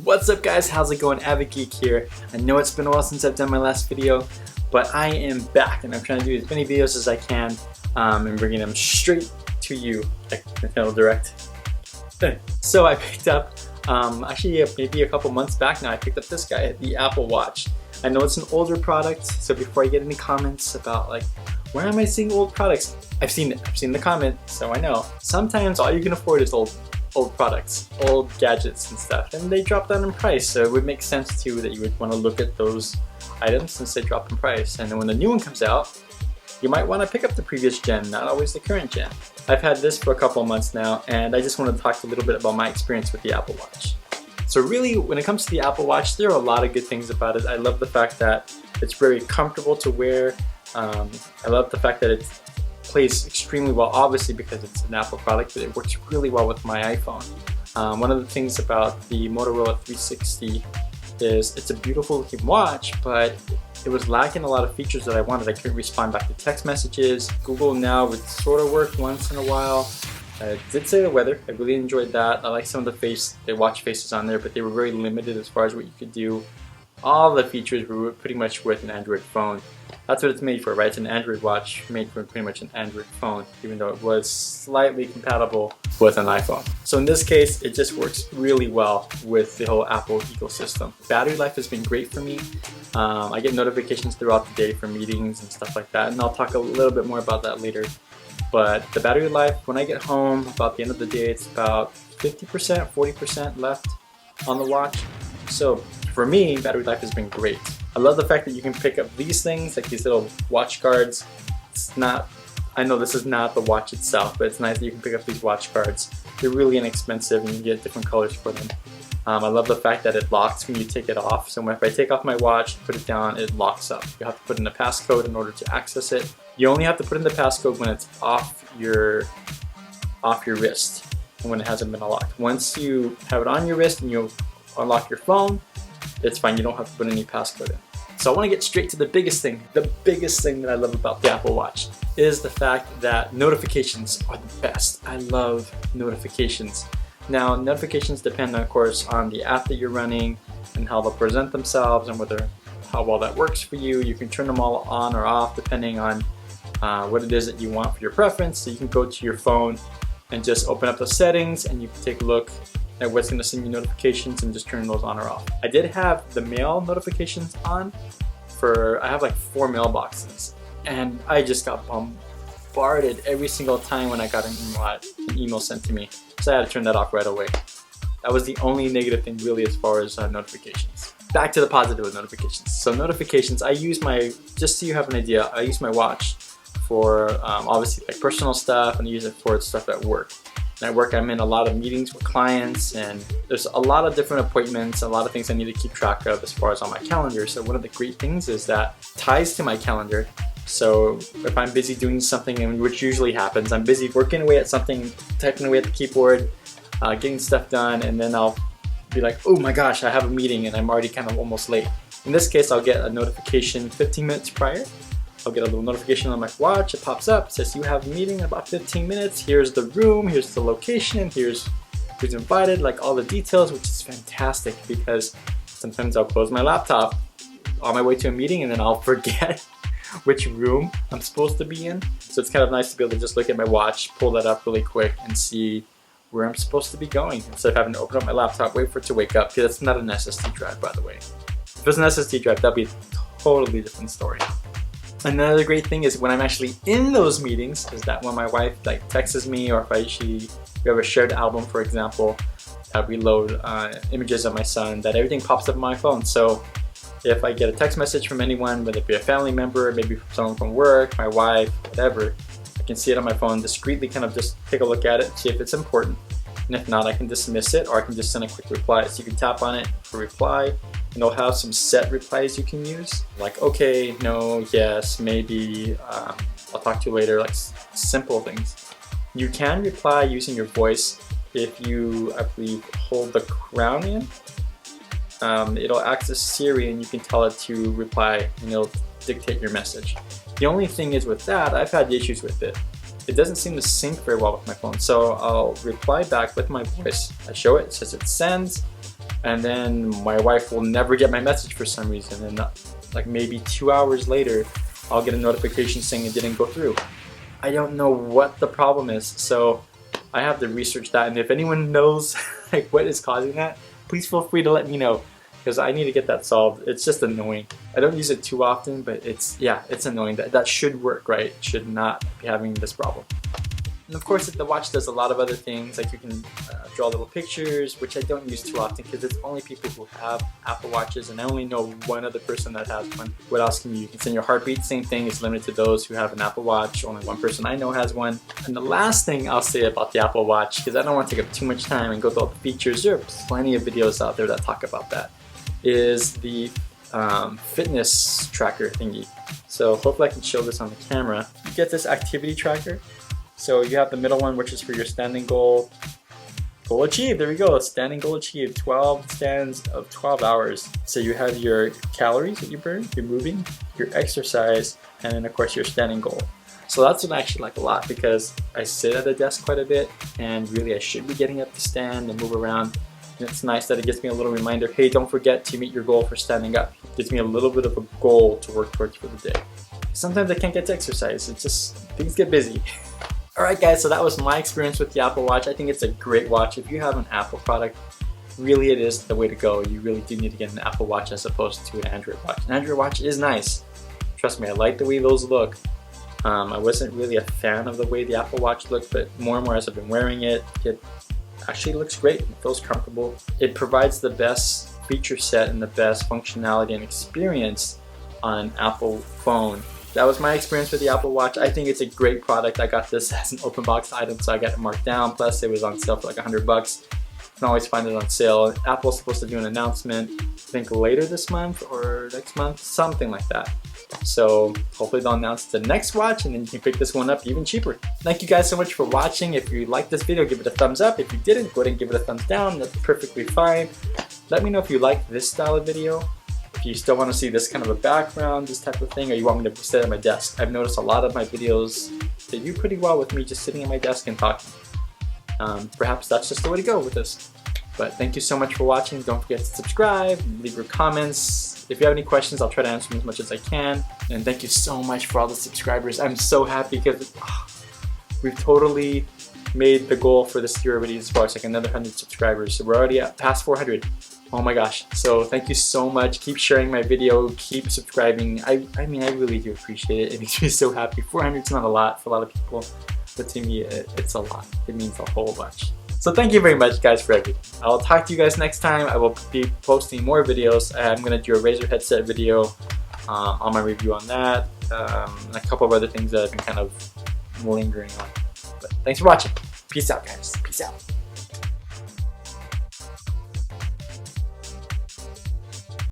What's up guys, how's it going? AvidGeek here. I know it's been a while since I've done my last video, but I am back and I'm trying to do as many videos as I can and bringing them straight to you, like Nintendo Direct. So I picked up, actually maybe a couple months back now, I picked up this guy, the Apple Watch. I know it's an older product, so before I get any comments about like, where am I seeing old products? I've seen it, I've seen the comment, so I know. Sometimes all you can afford is old products, old gadgets and stuff, and they drop down in price, so it would make sense too that you would want to look at those items since they drop in price. And then when the new one comes out, you might want to pick up the previous gen, not always the current gen. I've had this for a couple of months now, and I just want to talk a little bit about my experience with the Apple Watch. So really, when it comes to the Apple Watch, there are a lot of good things about it. I love the fact that it's very comfortable to wear. I love the fact that it plays extremely well, obviously because it's an Apple product, but it works really well with my iPhone. One of the things about the Motorola 360 is it's a beautiful looking watch, but it was lacking a lot of features that I wanted. I couldn't respond back to text messages. Google Now would sort of work once in a while. I did say the weather. I really enjoyed that. I like some of the watch faces on there, but they were very limited as far as what you could do. All the features were pretty much with an Android phone. That's what it's made for, right? It's an Android watch made for pretty much an Android phone, even though it was slightly compatible with an iPhone. So in this case, it just works really well with the whole Apple ecosystem. Battery life has been great for me. I get notifications throughout the day for meetings and stuff like that, and I'll talk a little bit more about that later. But the battery life, when I get home, about the end of the day, it's about 50%, 40% left on the watch. So for me, battery life has been great. I love the fact that you can pick up these things, like these little watch guards. It's not, I know this is not the watch itself, but it's nice that you can pick up these watch guards. They're really inexpensive and you get different colors for them. I love the fact that it locks when you take it off. So if I take off my watch, put it down, it locks up. You have to put in a passcode in order to access it. You only have to put in the passcode when it's off your wrist and when it hasn't been unlocked. Once you have it on your wrist and you unlock your phone, it's fine, you don't have to put any passcode in. So I want to get straight to the biggest thing. The biggest thing that I love about the Apple Watch is the fact that notifications are the best. I love notifications. Now, notifications depend, of course, on the app that you're running and how they'll present themselves and how well that works for you. You can turn them all on or off depending on what it is that you want for your preference. So you can go to your phone and just open up the settings and you can take a look at what's going to send you notifications and just turn those on or off. I did have the mail notifications on I have like 4 mailboxes, and I just got bombarded every single time when I got an email sent to me. So I had to turn that off right away. That was the only negative thing really as far as notifications. Back to the positive of notifications. So notifications, just so you have an idea, I use my watch for obviously like personal stuff, and I use it for stuff at work. And at work, I'm in a lot of meetings with clients, and there's a lot of different appointments, a lot of things I need to keep track of as far as on my calendar. So one of the great things is that ties to my calendar. So if I'm busy doing something, and which usually happens, I'm busy working away at something, typing away at the keyboard, getting stuff done, and then I'll be like, oh my gosh, I have a meeting and I'm already kind of almost late. In this case, I'll get a notification 15 minutes prior. I'll get a little notification on my watch, it pops up, it says you have a meeting in about 15 minutes, here's the room, here's the location, here's who's invited, like all the details, which is fantastic because sometimes I'll close my laptop on my way to a meeting and then I'll forget which room I'm supposed to be in. So it's kind of nice to be able to just look at my watch, pull that up really quick and see where I'm supposed to be going instead of having to open up my laptop, wait for it to wake up, because that's not an SSD drive, by the way. If it was an SSD drive, that'd be a totally different story. Another great thing is when I'm actually in those meetings is that when my wife like texts me, or if we have a shared album, for example, that we load images of my son, that everything pops up on my phone. So if I get a text message from anyone, whether it be a family member, maybe someone from work, my wife, whatever, I can see it on my phone, discreetly kind of just take a look at it, see if it's important. And if not, I can dismiss it, or I can just send a quick reply. So you can tap on it for reply, and they'll have some set replies you can use, like okay, no, yes, maybe, I'll talk to you later, like simple things. You can reply using your voice if you, I believe, hold the crown in. It'll access Siri and you can tell it to reply and it'll dictate your message. The only thing is with that, I've had issues with it. It doesn't seem to sync very well with my phone, so I'll reply back with my voice. I show it, it says it sends, and then my wife will never get my message for some reason, and like maybe 2 hours later I'll get a notification saying it didn't go through. I don't know what the problem is, so I have to research that, and if anyone knows like what is causing that, please feel free to let me know, because I need to get that solved. It's just annoying. I don't use it too often, but it's annoying. That should work, right? It should not be having this problem. And of course, the watch does a lot of other things, like you can draw little pictures, which I don't use too often because it's only people who have Apple Watches, and I only know one other person that has one. What else can you do? You can send your heartbeat, same thing, it's limited to those who have an Apple Watch. Only one person I know has one. And the last thing I'll say about the Apple Watch, because I don't want to take up too much time and go through all the features, there are plenty of videos out there that talk about that, is the fitness tracker thingy. So hopefully I can show this on the camera. You get this activity tracker. So you have the middle one, which is for your standing goal. Goal achieved, there we go, standing goal achieved, 12 stands of 12 hours. So you have your calories that you burn, your moving, your exercise, and then of course your standing goal. So that's what I actually like a lot, because I sit at a desk quite a bit, and really I should be getting up to stand and move around. And it's nice that it gives me a little reminder, hey, don't forget to meet your goal for standing up. It gives me a little bit of a goal to work towards for the day. Sometimes I can't get to exercise, it's just, things get busy. Alright guys, so that was my experience with the Apple Watch. I think it's a great watch. If you have an Apple product, really it is the way to go. You really do need to get an Apple Watch as opposed to an Android watch. An Android watch is nice. Trust me, I like the way those look. I wasn't really a fan of the way the Apple Watch looked, but more and more as I've been wearing it, it actually looks great. It feels comfortable. It provides the best feature set and the best functionality and experience on an Apple phone. That was my experience with the Apple Watch. I think it's a great product. I got this as an open box item, so I got it marked down. Plus it was on sale for like $100. You can always find it on sale. Apple's supposed to do an announcement, I think later this month or next month, something like that. So hopefully they'll announce the next watch, and then you can pick this one up even cheaper. Thank you guys so much for watching. If you liked this video, give it a thumbs up. If you didn't, go ahead and give it a thumbs down. That's perfectly fine. Let me know if you like this style of video. If you still want to see this kind of a background, this type of thing, or you want me to sit at my desk. I've noticed a lot of my videos, they do pretty well with me just sitting at my desk and talking. Perhaps that's just the way to go with this. But thank you so much for watching. Don't forget to subscribe, leave your comments. If you have any questions, I'll try to answer them as much as I can. And thank you so much for all the subscribers. I'm so happy because we've totally made the goal for this year already as far as like another 100 subscribers. So we're already at past 400. Oh my gosh. So thank you so much. Keep sharing my video, keep subscribing. I mean, I really do appreciate it. It makes me so happy. 400 is not a lot for a lot of people, but to me, it's a lot. It means a whole bunch. So thank you very much guys for everything. I'll talk to you guys next time. I will be posting more videos. I'm going to do a Razer headset video on my review on that. And a couple of other things that I've been kind of lingering on. But thanks for watching. Peace out guys. Peace out.